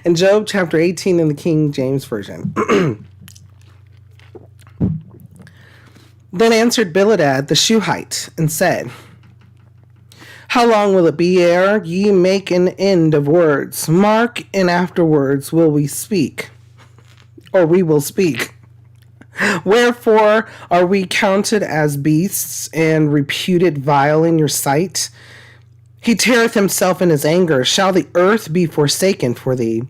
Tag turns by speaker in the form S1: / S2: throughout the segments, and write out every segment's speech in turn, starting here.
S1: In Job chapter 18 in the King James Version. Then answered Bildad the Shuhite and said, how long will it be ere ye make an end of words? Mark, and afterwards will we speak, or we will speak. Wherefore are we counted as beasts and reputed vile in your sight? He teareth himself in his anger. Shall the earth be forsaken for thee?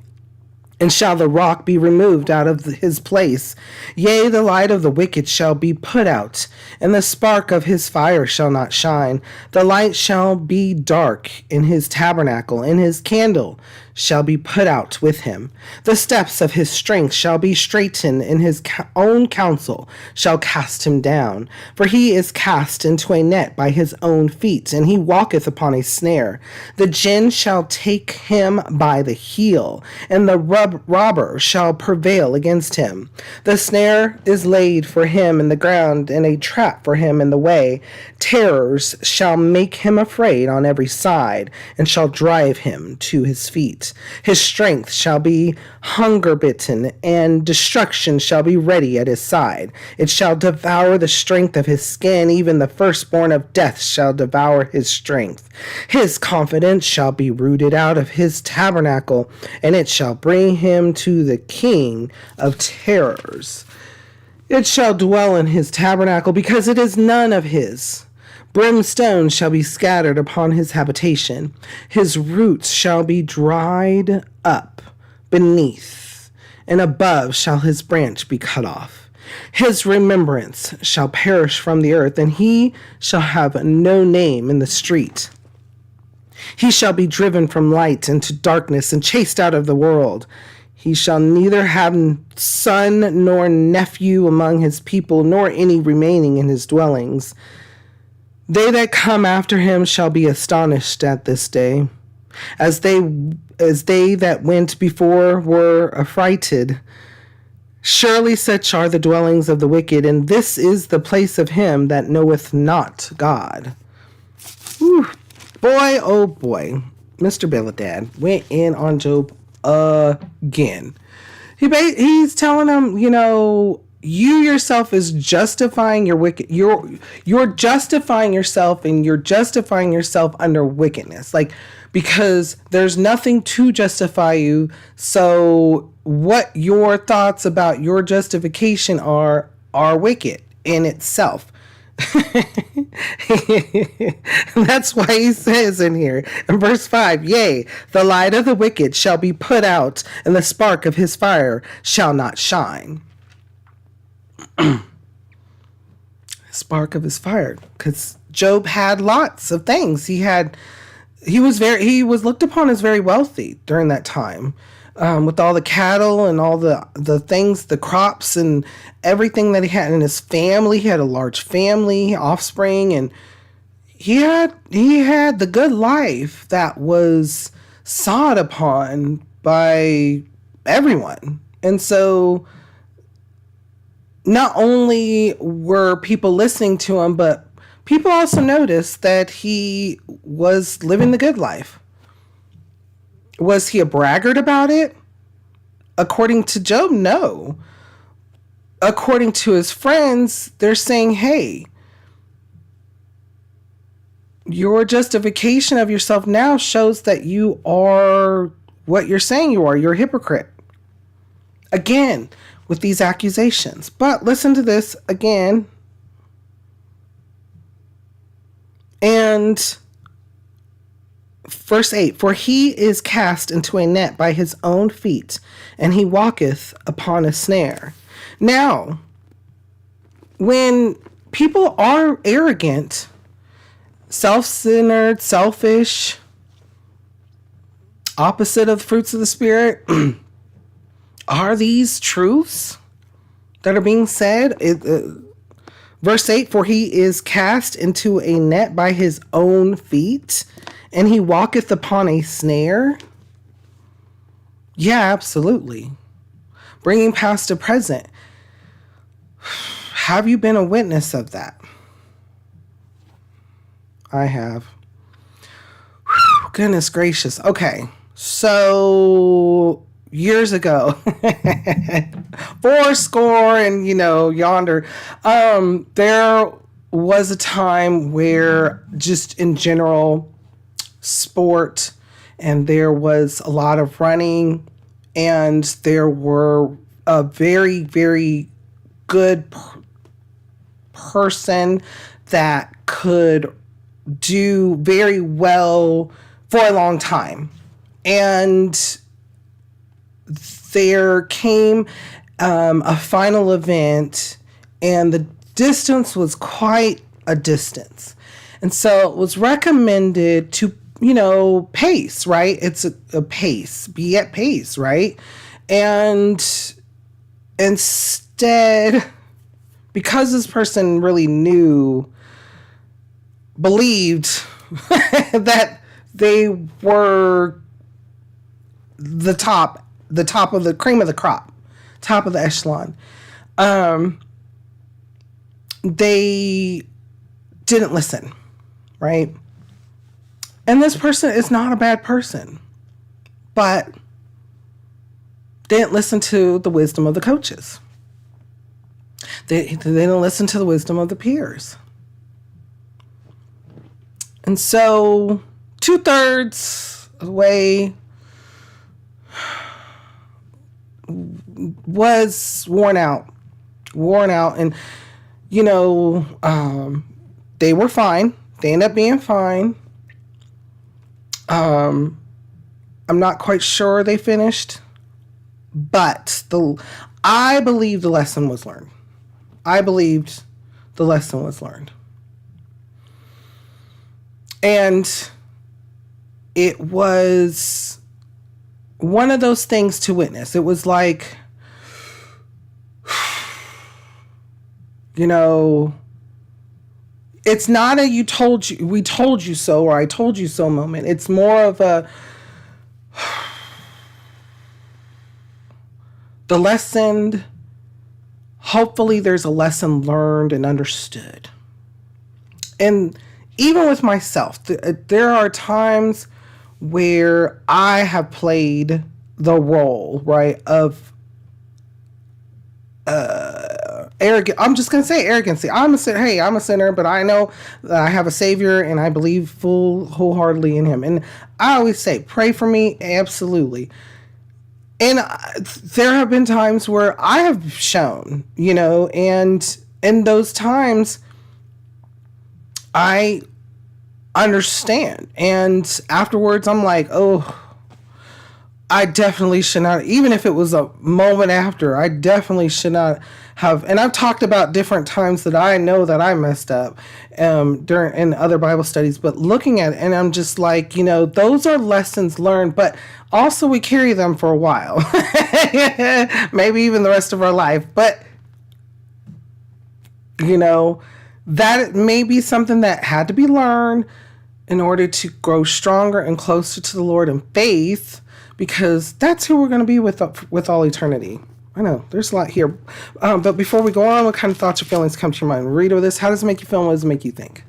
S1: And shall the rock be removed out of his place? Yea, the light of the wicked shall be put out, and the spark of his fire shall not shine. The light shall be dark in his tabernacle, and his candle shall be put out with him. The steps of his strength shall be straitened, and his own counsel shall cast him down. For he is cast into a net by his own feet, and he walketh upon a snare. The gin shall take him by the heel, and the robber shall prevail against him. The snare is laid for him in the ground, and a trap for him in the way. Terrors shall make him afraid on every side, and shall drive him to his feet. His strength shall be hunger bitten, and destruction shall be ready at his side. It shall devour the strength of his skin, even the firstborn of death shall devour his strength. His confidence shall be rooted out of his tabernacle, and it shall bring him to the king of terrors. It shall dwell in his tabernacle, because it is none of his. Brimstone shall be scattered upon his habitation. His roots shall be dried up beneath, and above shall his branch be cut off. His remembrance shall perish from the earth, and he shall have no name in the street. He shall be driven from light into darkness, and chased out of the world. He shall neither have son nor nephew among his people, nor any remaining in his dwellings. They that come after him shall be astonished at this day, as they that went before were affrighted. Surely such are the dwellings of the wicked, and this is the place of him that knoweth not God. Whew. Boy, oh boy, Mr. Bildad went in on Job again. He's telling him, you yourself is justifying your wicked. You're justifying yourself, and you're justifying yourself under wickedness, because there's nothing to justify you. So what your thoughts about your justification are wicked in itself. That's why he says in here in verse 5, yea, the light of the wicked shall be put out, and the spark of his fire shall not shine. Spark of his fire, because Job had lots of things. He was looked upon as very wealthy during that time, with all the cattle and all the things, the crops and everything that he had in his family. He had a large family, offspring, and he had the good life that was sought upon by everyone. And so not only were people listening to him, but people also noticed that he was living the good life. Was he a braggart about it? According to Job, no. According to his friends, they're saying, hey, your justification of yourself now shows that you are what you're saying you are. You're a hypocrite. Again, with these accusations. But listen to this again. And verse 8, for he is cast into a net by his own feet, and he walketh upon a snare. Now, when people are arrogant, self-centered, selfish, opposite of the fruits of the Spirit, are these truths that are being said? Verse 8, for he is cast into a net by his own feet, and he walketh upon a snare. Yeah, absolutely. Bringing past to present. Have you been a witness of that? I have. Whew, goodness gracious. Okay, so years ago, four score and, yonder, there was a time where just in general sport, and there was a lot of running, and there were a very, very good person that could do very well for a long time. And there came a final event, and the distance was quite a distance. And so it was recommended to, pace, right? It's a pace, be at pace, right? And instead, because this person really believed that they were the top of the cream of the crop, top of the echelon, they didn't listen, right? And this person is not a bad person, but they didn't listen to the wisdom of the coaches. They didn't listen to the wisdom of the peers. And so 2/3 of the way was worn out. And, they were fine. They ended up being fine. I'm not quite sure they finished, but I believe the lesson was learned. I believed the lesson was learned. And it was one of those things to witness. It was like, it's not a we told you so, or I told you so moment. It's more of the lesson. Hopefully there's a lesson learned and understood. And even with myself, there are times where I have played the role, right, of arrogant. I'm just going to say arrogancy. I'm a sinner, but I know that I have a Savior, and I believe wholeheartedly in Him. And I always say, pray for me, absolutely. And there have been times where I have shown, and in those times, I understand. And afterwards, I'm like, oh, I definitely should not, even if it was a moment after, I definitely should not have. And I've talked about different times that I know that I messed up in other Bible studies, but looking at it, and I'm just like, those are lessons learned, but also we carry them for a while, maybe even the rest of our life. But, that may be something that had to be learned in order to grow stronger and closer to the Lord in faith, because that's who we're going to be with all eternity. I know there's a lot here. But before we go on, what kind of thoughts or feelings come to your mind? Read over this. How does it make you feel? And what does it make you think?